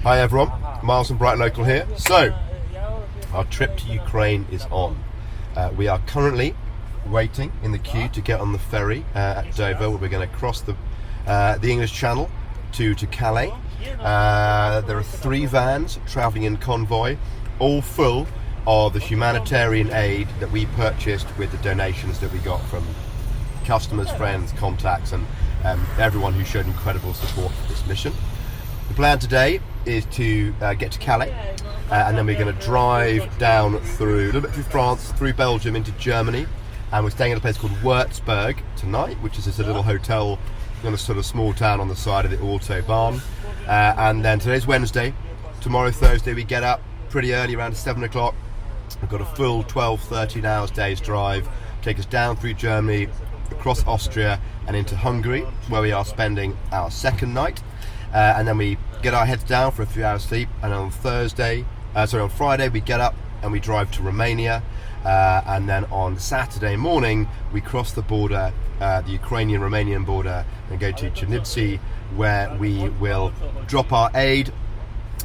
Hi everyone, Miles from Brighton Local here. So, our trip to Ukraine is on. We are currently waiting in the queue to get on the ferry at Dover, where we're going to cross the English Channel to Calais. There are 3 vans travelling in convoy, all full of the humanitarian aid that we purchased with the donations that we got from customers, friends, contacts, and everyone who showed incredible support for this mission. The plan today is to get to Calais, and then we're going to drive down through a little bit through France, through Belgium into Germany, and we're staying at a place called Würzburg tonight, which is just a little hotel in a sort of small town on the side of the Autobahn. And then today's Wednesday, tomorrow Thursday we get up pretty early, around 7 o'clock. We've got a full 12-13 hours day's drive, take us down through Germany, across Austria and into Hungary, where we are spending our second night. And then we get our heads down for a few hours sleep, and on Friday we get up and we drive to Romania, and then on Saturday morning we cross the border, the Ukrainian-Romanian border, and go to Chernivtsi, where we will drop our aid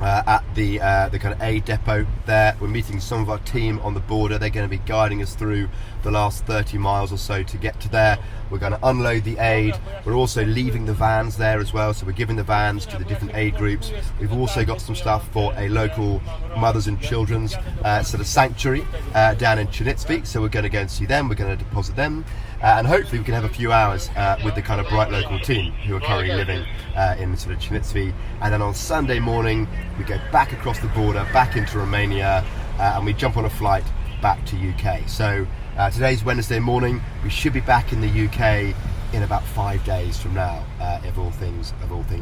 at the kind of aid depot there. We're meeting some of our team on the border. They're going to be guiding us through the last 30 miles or so to get to there. We're going to unload the aid. We're also leaving the vans there as well, so we're giving the vans to the different aid groups. We've also got some stuff for a local mothers and children's sort of sanctuary down in Chernivtsi, so we're going to go and see them. We're going to deposit them, and hopefully we can have a few hours with the kind of Bright Local team who are currently living in sort of Chernivtsi. And then on Sunday morning we go back across the border, back into Romania, and we jump on a flight back to UK. So today's Wednesday morning. We should be back in the UK in about 5 days from now, if all things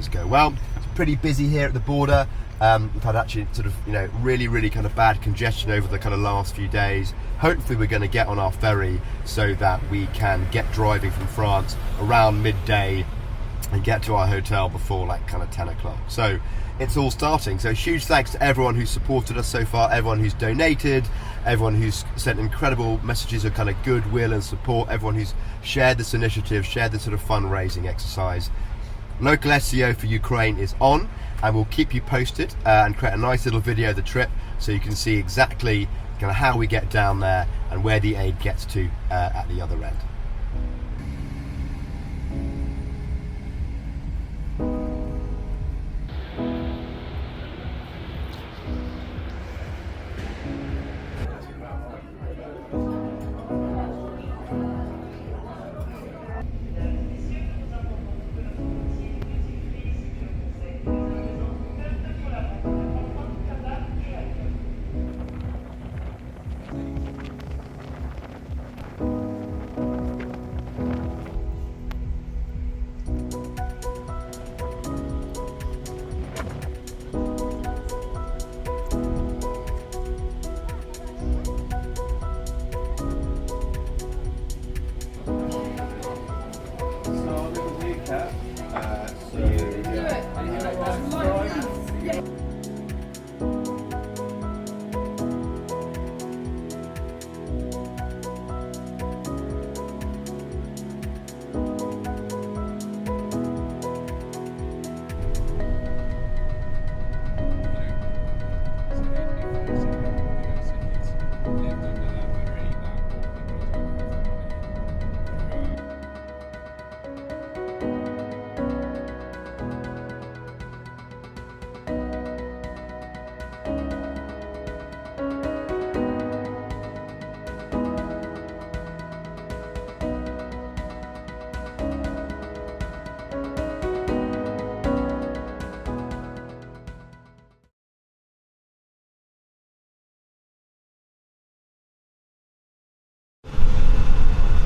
go well. It's pretty busy here at the border. We've had actually sort of, really kind of bad congestion over the kind of last few days. Hopefully we're going to get on our ferry so that we can get driving from France around midday and get to our hotel before like kind of 10 o'clock. So it's all starting. So huge thanks to everyone who's supported us so far, everyone who's donated, everyone who's sent incredible messages of kind of goodwill and support, everyone who's shared this initiative, shared this sort of fundraising exercise. Local SEO for Ukraine is on, and we'll keep you posted and create a nice little video of the trip so you can see exactly kind of how we get down there and where the aid gets to at the other end.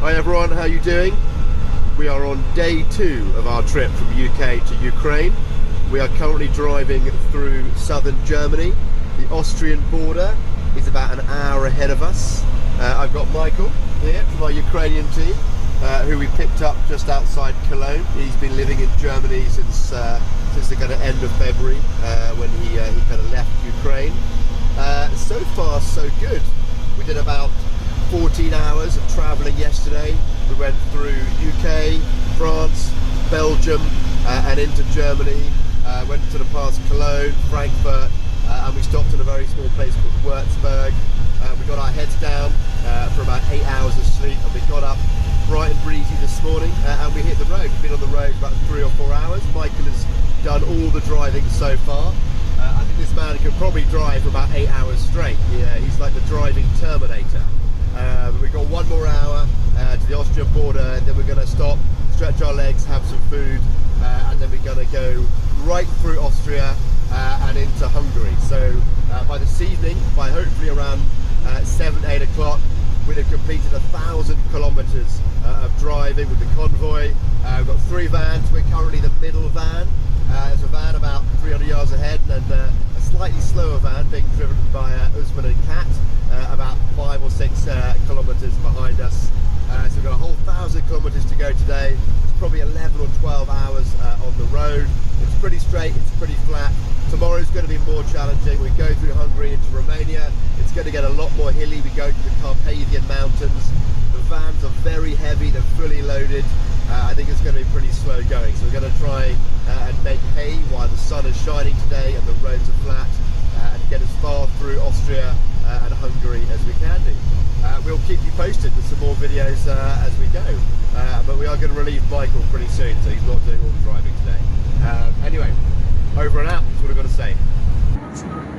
Hi everyone, how are you doing? We are on day 2 of our trip from UK to Ukraine. We are currently driving through southern Germany. The Austrian border is about an hour ahead of us. I've got Michael here from our Ukrainian team, who we picked up just outside Cologne. He's been living in Germany since the kind of end of February, when he kind of left Ukraine. So far so good. We did about 14 hours of travelling yesterday. We went through UK, France, Belgium, and into Germany. went to the past Cologne, Frankfurt, and we stopped in a very small place called Würzburg. We got our heads down for about 8 hours of sleep, and we got up bright and breezy this morning, and we hit the road. We've been on the road about 3 or 4 hours. Michael has done all the driving so far. I think this man could probably drive for about 8 hours straight. Yeah, he's like the driving Terminator. We've got 1 more hour to the Austrian border, and then we're going to stop, stretch our legs, have some food, and then we're going to go right through Austria and into Hungary. So by this evening, by hopefully around 7, 8 o'clock, we'd have completed 1,000 kilometers of driving with the convoy. We've got 3 vans. We're currently the middle van. There's a van about 300 yards ahead, and then a slightly slower van being driven by Usman and Kat, about 5 or 6 kilometers behind us. So we've got a whole 1,000 kilometers to go today. It's probably 11 or 12 hours on the road. It's pretty straight, it's pretty flat. Tomorrow's going to be more challenging. We go through Hungary into Romania. It's going to get a lot more hilly. We go to the Carpathian Mountains. The vans are very heavy, they're fully loaded. I think it's going to be pretty slow going. So we're going to try and make hay while the sun is shining today and the roads are flat, and get as far through Austria and Hungary as we can do. We'll keep you posted with some more videos as we go. But we are going to relieve Michael pretty soon, so he's not doing all the driving today. Anyway, over and out, that's what I've got to say.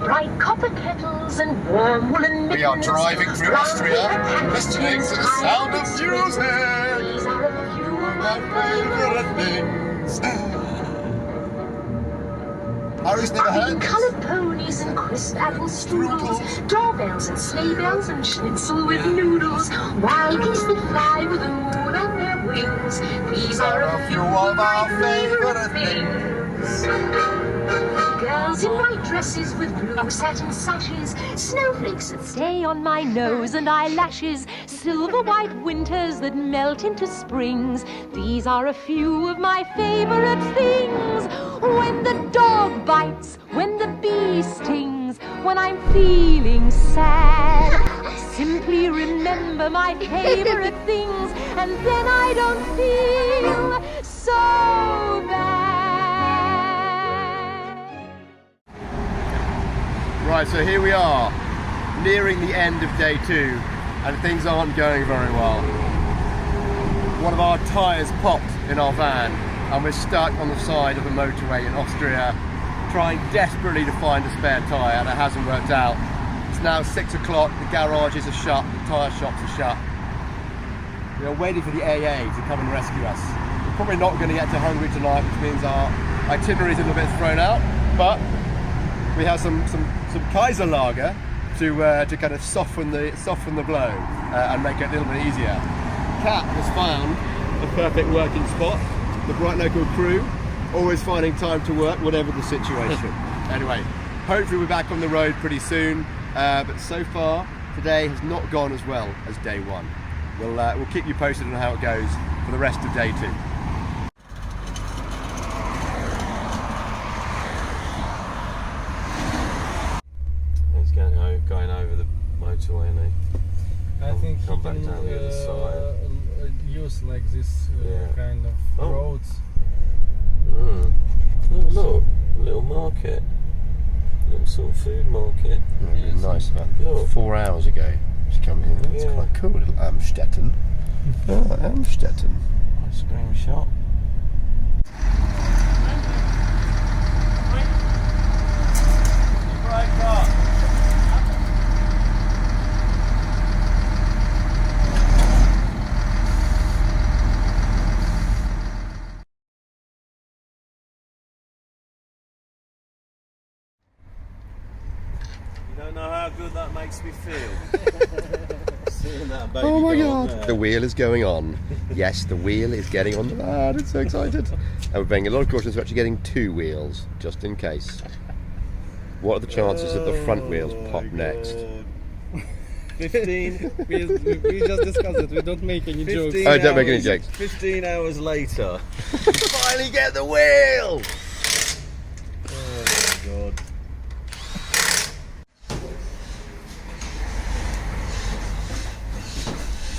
Bright copper kettles and warm woolen mittens. We are driving through Austria, listening to the sound of music. These are a few of My favourite things. Harry's never heard this. coloured ponies and crisp apple strudels, doorbells and sleigh bells and schnitzel with noodles, wild geese that fly with the moon on their wings. These are a few of our favourite things. Girls in white dresses with blue satin sashes, snowflakes that stay on my nose and eyelashes, silver white winters that melt into springs. These are a few of my favorite things. When the dog bites, when the bee stings, when I'm feeling sad, I simply remember my favorite things, and then I don't feel so bad. Right, so here we are, nearing the end of day 2, and things aren't going very well. One of our tyres popped in our van, and we're stuck on the side of a motorway in Austria, trying desperately to find a spare tyre, and it hasn't worked out. It's now 6 o'clock, the garages are shut, the tyre shops are shut. We are waiting for the AA to come and rescue us. We're probably not going to get to Hungary tonight, which means our itinerary is a little bit thrown out, but we have some Kaiser lager to kind of soften the blow and make it a little bit easier. Kat has found a perfect working spot. The Bright Local crew always finding time to work, whatever the situation. Anyway, hopefully we're back on the road pretty soon. But so far today has not gone as well as day 1. We'll keep you posted on how it goes for the rest of day 2. Going over the motorway, and I think come he back can down the other side. use like this Yeah. kind of Oh. roads. Oh, look, a little market, little sort of food market. Nice man. Look. 4 hours ago to come here. It's Yeah. quite cool, little Amstetten. Amstetten. Ice cream shop. You don't know how good that makes me feel. Seeing that baby Oh my go on god! there. The wheel is going on. Yes, the wheel is getting on the van. It's so excited. And we're paying a lot of caution to actually getting 2 wheels, just in case. What are the chances that the front wheels pop next? 15 We just discussed it. We don't make any jokes. 15 Oh, don't make any hours- jokes. 15 hours later. Finally get the wheel! Oh my god.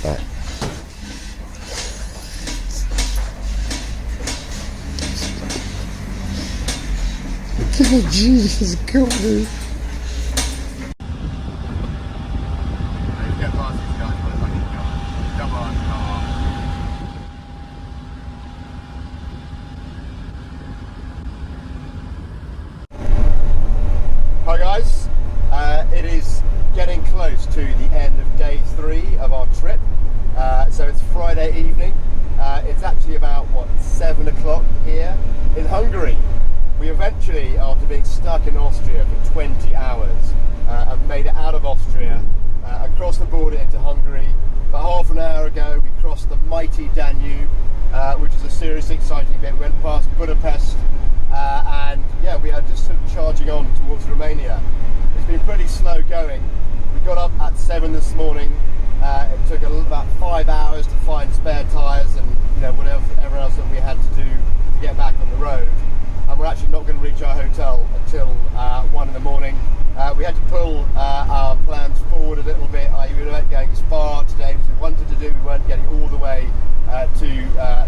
Right. Oh, Jesus, come on. Hi guys, it is getting close to the end of day 3 of our trip. So it's Friday evening. It's actually about 7 o'clock here in Hungary. We eventually, after being stuck in Austria for 20 hours, have made it out of Austria, across the border into Hungary. About half an hour ago we crossed the mighty Danube, which is a seriously exciting bit. We went past Budapest, and yeah, we are just sort of charging on towards Romania. It's been pretty slow going. We got up at 7 this morning. It took about 5 hours to find spare tyres and whatever else that we had to do to get back on the road. And we're actually not going to reach our hotel until 1 in the morning. We had to pull our plans forward a little bit. We weren't going as far today as we wanted to do. We weren't getting all the way to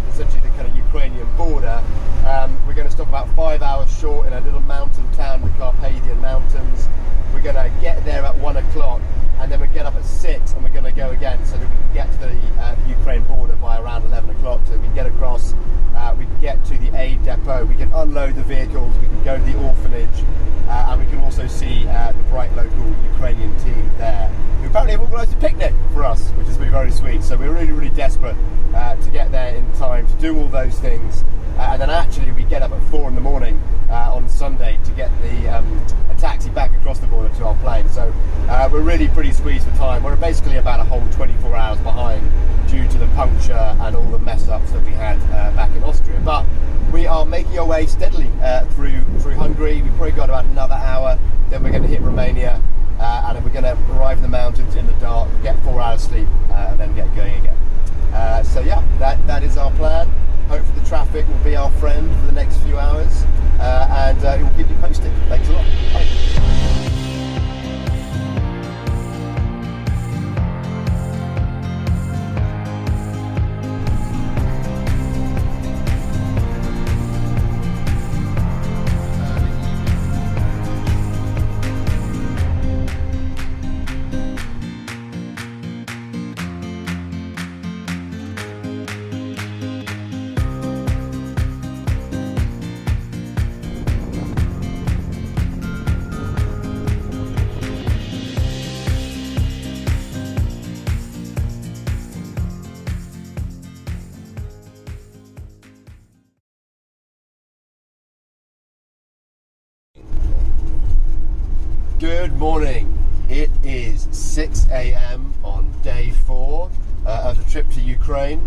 essentially the kind of Ukrainian border. We're going to stop about 5 hours short in a little mountain town, the Carpathian Mountains. We're going to get there at 1 o'clock, and then we get up at 6 and we're going to go again so that we can get to the Ukraine border by around 11 o'clock, so we can get across, we can get to the aid depot, we can unload the vehicles, we can go to the orphanage, and we can also see the bright local Ukrainian team there, who apparently have organised a picnic for us, which has been very sweet. So we're really, really desperate to get there in time to do all those things. And then actually we get up at 4 in the morning on Sunday to get a taxi back across the border to our plane. So we're really pretty squeezed for time. We're basically about a whole 24 hours behind due to the puncture and all the mess ups that we had back in Austria. But we are making our way steadily through Hungary. We've probably got about another hour, then we're going to hit Romania, and then we're going to arrive in the mountains in the dark, get 4 hours sleep, and then get going again. So yeah, that is our plan. Hopefully the traffic will be our friend for the next few hours, and it will keep you posted. Thanks a lot. Bye. Good morning. It is 6 a.m. on day 4 of the trip to Ukraine.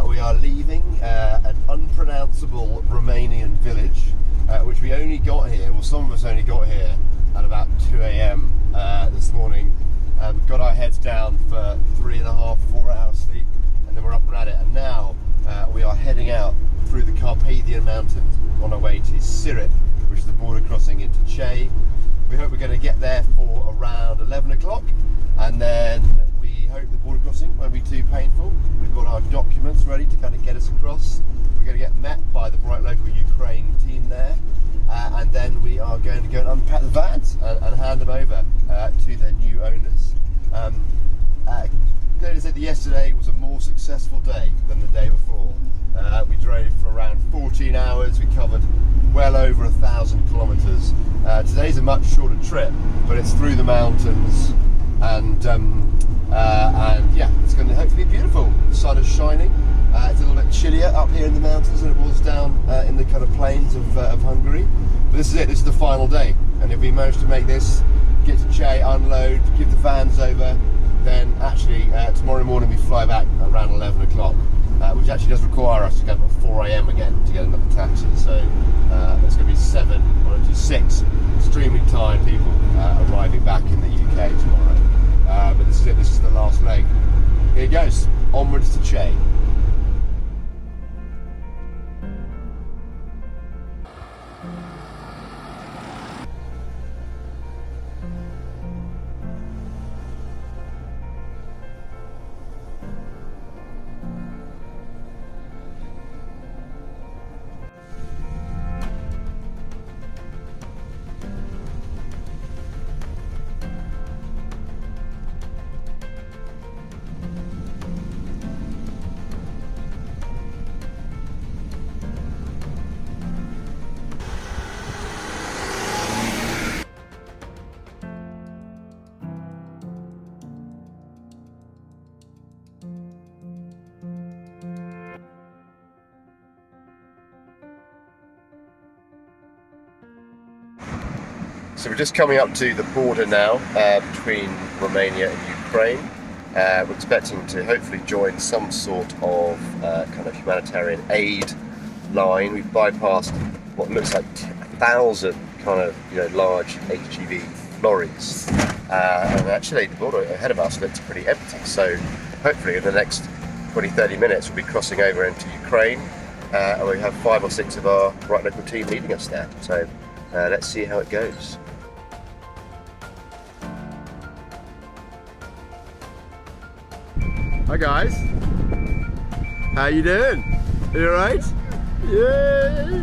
We are leaving an unpronounceable Romanian village, which we only got here, well, some of us only got here at about 2 a.m. This morning. Got our heads down for 3.5, 4 hours sleep, and then we're up and at it. And now we are heading out through the Carpathian Mountains on our way to Siret, which is the border crossing into Che. We hope we're going to get there for around 11 o'clock, and then we hope the border crossing won't be too painful. We've got our documents ready to kind of get us across. We're going to get met by the bright local Ukraine team there, and then we are going to go and unpack the vans and hand them over to their new owners. Clearly said that yesterday was a more successful day than the day before. We drove for around 14 hours, we covered well over 1,000 kilometres. Today's a much shorter trip, but it's through the mountains, and yeah, it's going to hopefully be beautiful. The sun is shining. It's a little bit chillier up here in the mountains than it was down in the kind of plains of Hungary. But this is it, this is the final day, and if we manage to make this, get to Che, unload, give the vans over, then actually tomorrow morning we fly back around 11 o'clock, which actually does require us to go up at 4 a.m. again to get another taxi. So it's going to be 7 or 6 extremely tired people arriving back in the UK tomorrow. But this is it, this is the last leg. Here it goes, onwards to Che. So we're just coming up to the border now between Romania and Ukraine. We're expecting to hopefully join some sort of kind of humanitarian aid line. We've bypassed what looks like 1,000 kind of large HGV lorries, and actually the border ahead of us looks pretty empty. So hopefully in the next 20-30 minutes we'll be crossing over into Ukraine, and we have 5 or 6 of our Bright Local team leading us there. So let's see how it goes. Hi guys, how you doing? You alright? Yeah.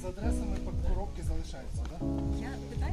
З адресами коробки залишаються, так? Я питаю.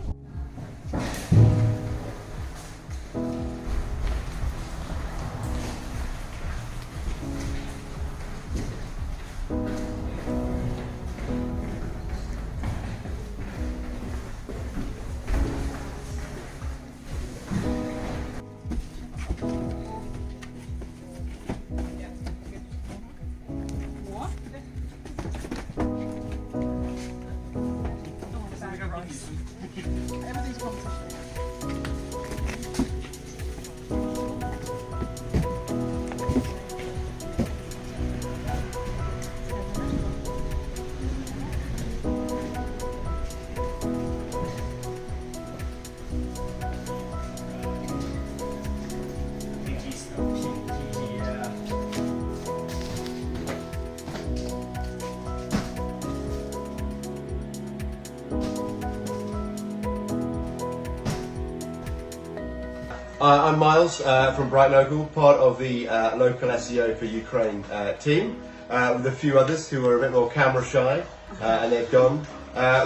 I'm Miles from Bright Local, part of the local SEO for Ukraine team, with a few others who are a bit more camera shy, and they've gone.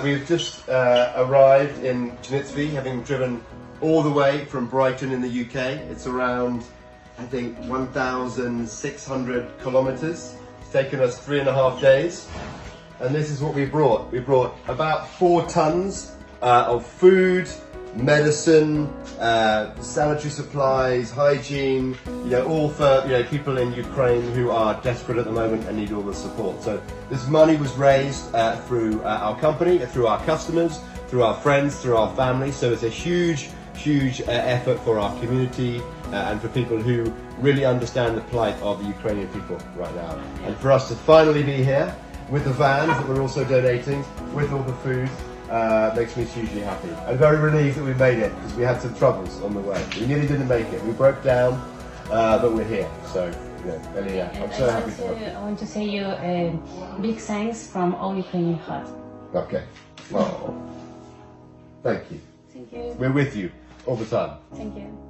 We've just arrived in Chernivtsi, having driven all the way from Brighton in the UK. It's around, I think, 1,600 kilometers. It's taken us 3.5 days. And this is what we brought. We brought about 4 tons of food, medicine, sanitary supplies, hygiene, all for people in Ukraine who are desperate at the moment and need all the support. So this money was raised through our company, through our customers, through our friends, through our family. So it's a huge effort for our community and for people who really understand the plight of the Ukrainian people right now. And for us to finally be here with the vans that we're also donating, with all the food, makes me hugely happy. I'm very relieved that we made it, because we had some troubles on the way. We nearly didn't make it. We broke down, but we're here. So, yeah, I'm so happy to help you. I want to say you big thanks from all Ukrainian heart. Okay. Oh, thank you. Thank you. We're with you all the time. Thank you.